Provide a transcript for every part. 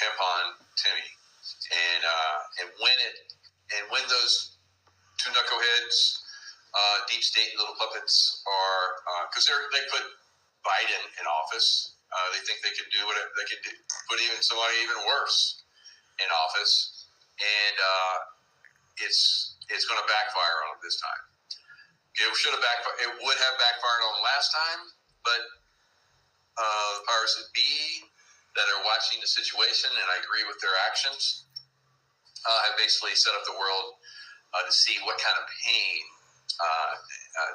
pimp on Timmy, and when those two knuckleheads, deep state little puppets are, because they put Biden in office. They think they can do what they can do, put even somebody even worse in office, and it's going to backfire on them this time. It should have backfired. It would have backfired on them last time, but the powers that be that are watching the situation, and I agree with their actions, have basically set up the world to see what kind of pain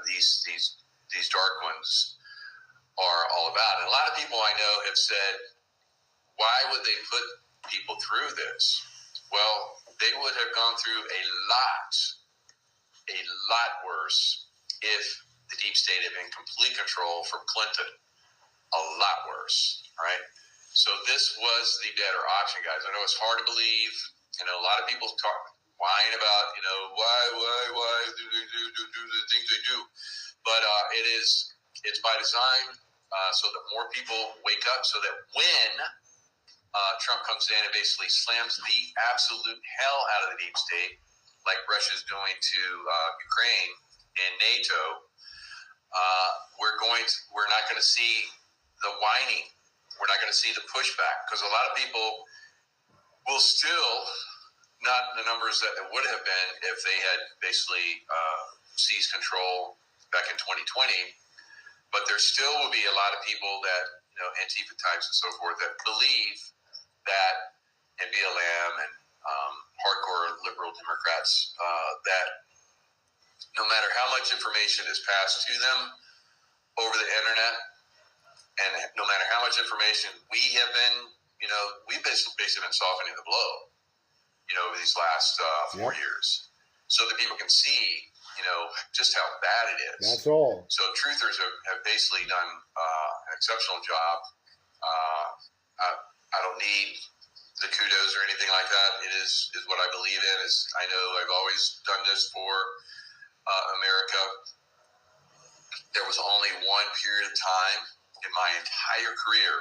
these dark ones are all about. And a lot of people I know have said, why would they put people through this? Well, they would have gone through a lot worse if the deep state had been in complete control from Clinton. A lot worse, right? So this was the better option, guys. I know it's hard to believe. A lot of people whine about, why do they do the things they do? But it's by design, so that more people wake up, so that when Trump comes in and basically slams the absolute hell out of the deep state, like Russia's doing to Ukraine and NATO, we're not going to see the whining. We're not going to see the pushback, because a lot of people will still not the numbers that it would have been if they had basically seized control back in 2020. But there still will be a lot of people that, Antifa types and so forth, that believe that, and BLM and hardcore liberal Democrats, that no matter how much information is passed to them over the internet, and no matter how much information we have been, we've basically been softening the blow, over these last 4 years, so that people can see, just how bad it is. That's all. So truthers have basically done an exceptional job. I don't need the kudos or anything like that. It is what I believe in. I know I've always done this for America. There was only one period of time in my entire career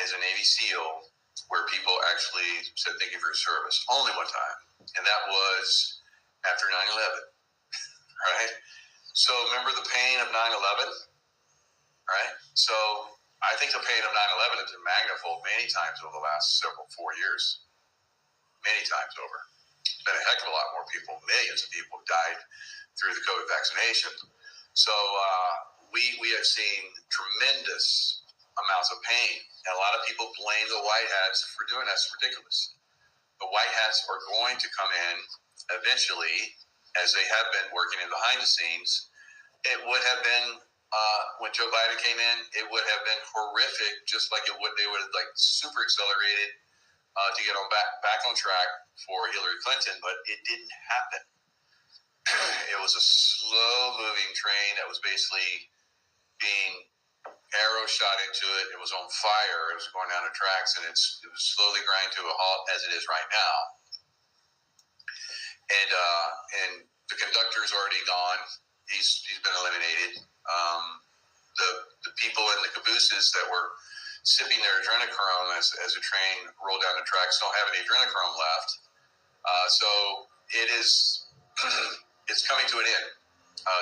as a Navy SEAL where people actually said thank you for your service. Only one time. And that was after 9/11. Right? So remember the pain of 9/11? Right? So I think the pain of 9/11 has been magnified many times over the last 4 years. Many times over. It's been a heck of a lot more people. Millions of people died through the COVID vaccination. So we have seen tremendous amounts of pain. And a lot of people blame the white hats for doing that. It's ridiculous. The white hats are going to come in eventually, as they have been working in behind the scenes. It would have been, when Joe Biden came in, it would have been horrific, just like they would have super accelerated to get back on track for Hillary Clinton, but it didn't happen. It was a slow-moving train that was basically being arrow shot into it. It was on fire. It was going down the tracks, and it was slowly grinding to a halt as it is right now. And the conductor's already gone. He's been eliminated. The people in the cabooses that were sipping their adrenochrome as the train rolled down the tracks don't have any adrenochrome left. So it is it's coming to an end.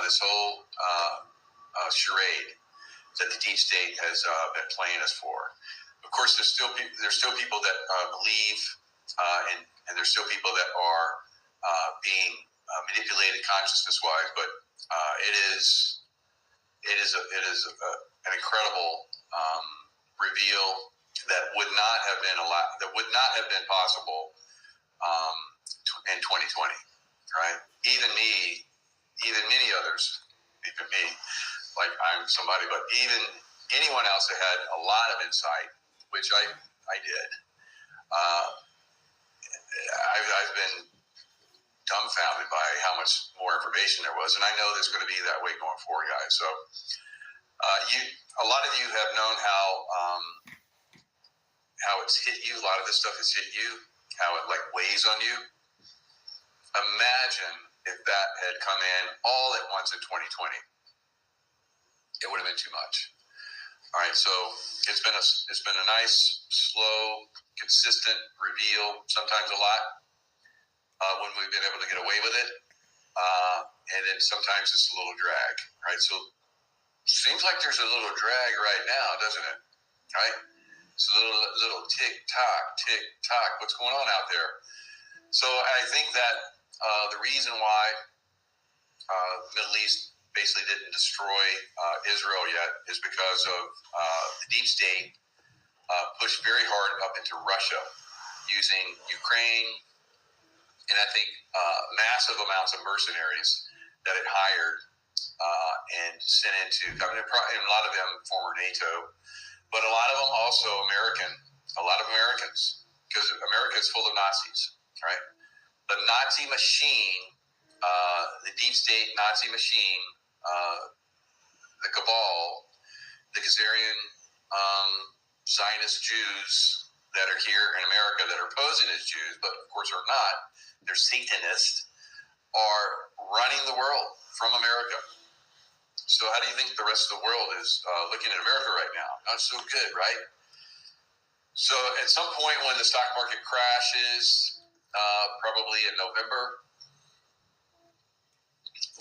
This whole charade that the deep state has been playing us for. Of course, there's still people that believe, and there's still people that are being manipulated consciousness-wise. But it is an incredible reveal that would not have been possible in 2020, right? Even many others, even me, like I'm somebody, but even anyone else that had a lot of insight, which I did, I've been dumbfounded by how much more information there was, and I know there's going to be that way going forward, guys. So a lot of you have known how it's hit you. A lot of this stuff has hit you, how it weighs on you. Imagine if that had come in all at once in 2020. It would have been too much. All right, so it's been a nice, slow, consistent reveal. Sometimes a lot when we've been able to get away with it, and then sometimes it's a little drag. Right, so seems like there's a little drag right now, doesn't it? Right, it's a little tick tock. What's going on out there? So I think that the reason why the Middle East basically didn't destroy Israel yet is because of the deep state pushed very hard up into Russia using Ukraine and I think massive amounts of mercenaries that it hired and sent into, I mean, and a lot of them former NATO, but a lot of them also a lot of Americans, because America is full of Nazis, right? The Nazi machine, the deep state Nazi machine, the cabal, the Khazarian Zionist Jews that are here in America that are posing as Jews, but of course are not, they're Satanists, are running the world from America. So how do you think the rest of the world is looking at America right now? Not so good, right? So at some point when the stock market crashes, probably in November,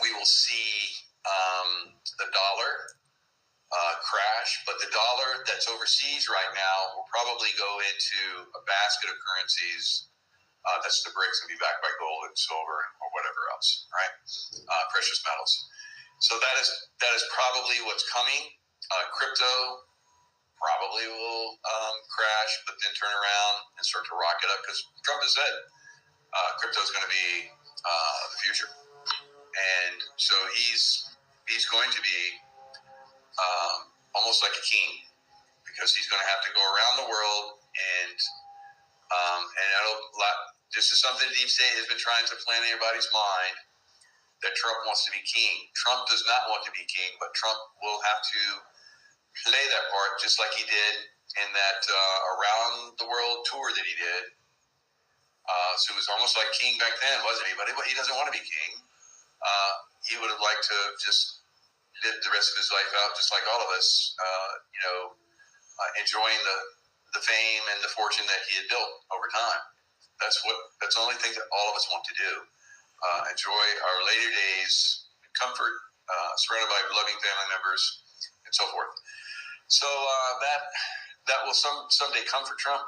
we will see the dollar crash, but the dollar that's overseas right now will probably go into a basket of currencies that's the BRICS and be backed by gold and silver or whatever else, right? Precious metals. So that is probably what's coming. Crypto probably will crash, but then turn around and start to rocket up because Trump has said crypto is going to be the future, and so he's going to be almost like a king because he's going to have to go around the world and this is something deep state has been trying to plant in everybody's mind, that Trump wants to be king. Trump does not want to be king, but Trump will have to play that part just like he did in that around the world tour that he did. So it was almost like king back then, wasn't he? But he doesn't want to be king. He would have liked to just live the rest of his life out just like all of us, enjoying the fame and the fortune that he had built over time. That's the only thing that all of us want to do. Enjoy our later days in comfort, surrounded by loving family members, and so forth. So that will someday come for Trump,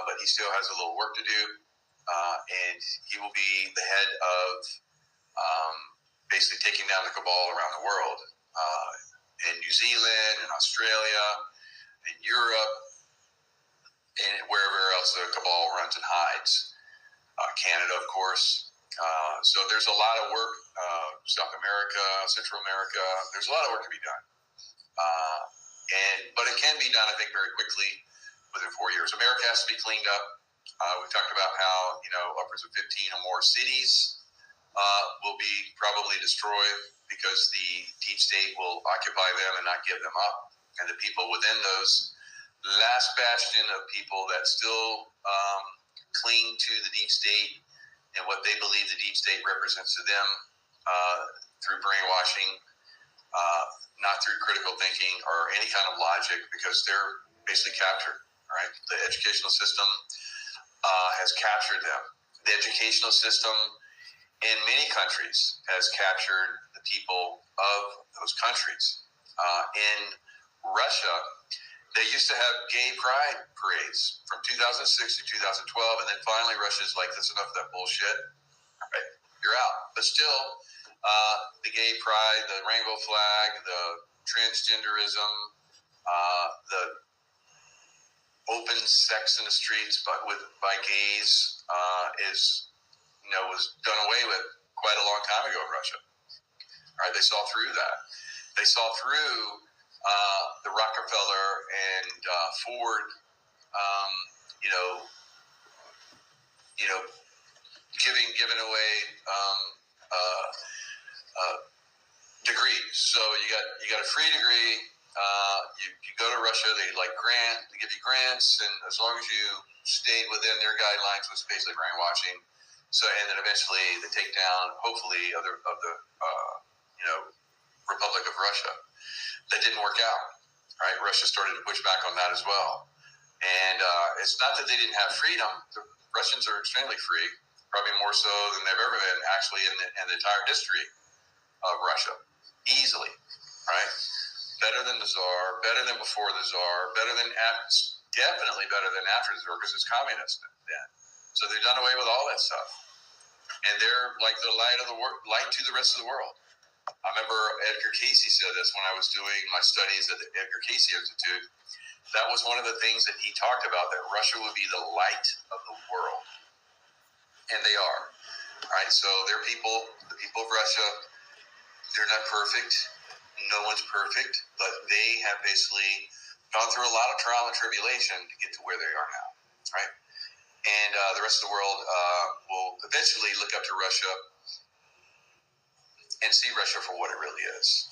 but he still has a little work to do, and he will be the head of basically taking down the cabal around the world, in New Zealand, in Australia, in Europe, and wherever else the cabal runs and hides. Canada, of course. So there's a lot of work, South America, Central America, there's a lot of work to be done. But it can be done, I think, very quickly within 4 years. America has to be cleaned up. We've talked about how, upwards of 15 or more cities will be probably destroyed because the deep state will occupy them and not give them up. And the people within those last bastion of people that still cling to the deep state and what they believe the deep state represents to them through brainwashing, not through critical thinking or any kind of logic, because they're basically captured, right? The educational system has captured them. The educational system in many countries has captured the people of those countries. In Russia, they used to have gay pride parades from 2006 to 2012, and then finally Russia's like, that's enough of that bullshit. All right, you're out. But still, the gay pride, the rainbow flag, the transgenderism, the open sex in the streets, but by gays, was done away with quite a long time ago in Russia. All right, they saw through that. They saw through the Rockefeller and Ford, giving away degrees. So you got a free degree. You go to Russia. They give you grants, and as long as you stayed within their guidelines, was basically brainwashing. So, and then eventually they take down, hopefully, the Republic of Russia. That didn't work out. right? Russia started to push back on that as well. And it's not that they didn't have freedom. The Russians are extremely free, probably more so than they've ever been, actually, in the entire history of Russia. Easily, right? Better than the Tsar, better than before the Tsar, better than definitely better than after the Tsar, because it's communist then. So they've done away with all that stuff, and they're like the light to the rest of the world. I remember Edgar Casey said this when I was doing my studies at the Edgar Casey Institute. That was one of the things that he talked about, that Russia would be the light of the world, and they are. Right? So they're people, the people of Russia. They're not perfect. No one's perfect, but they have basically gone through a lot of trial and tribulation to get to where they are now, right? And the rest of the world will eventually look up to Russia and see Russia for what it really is.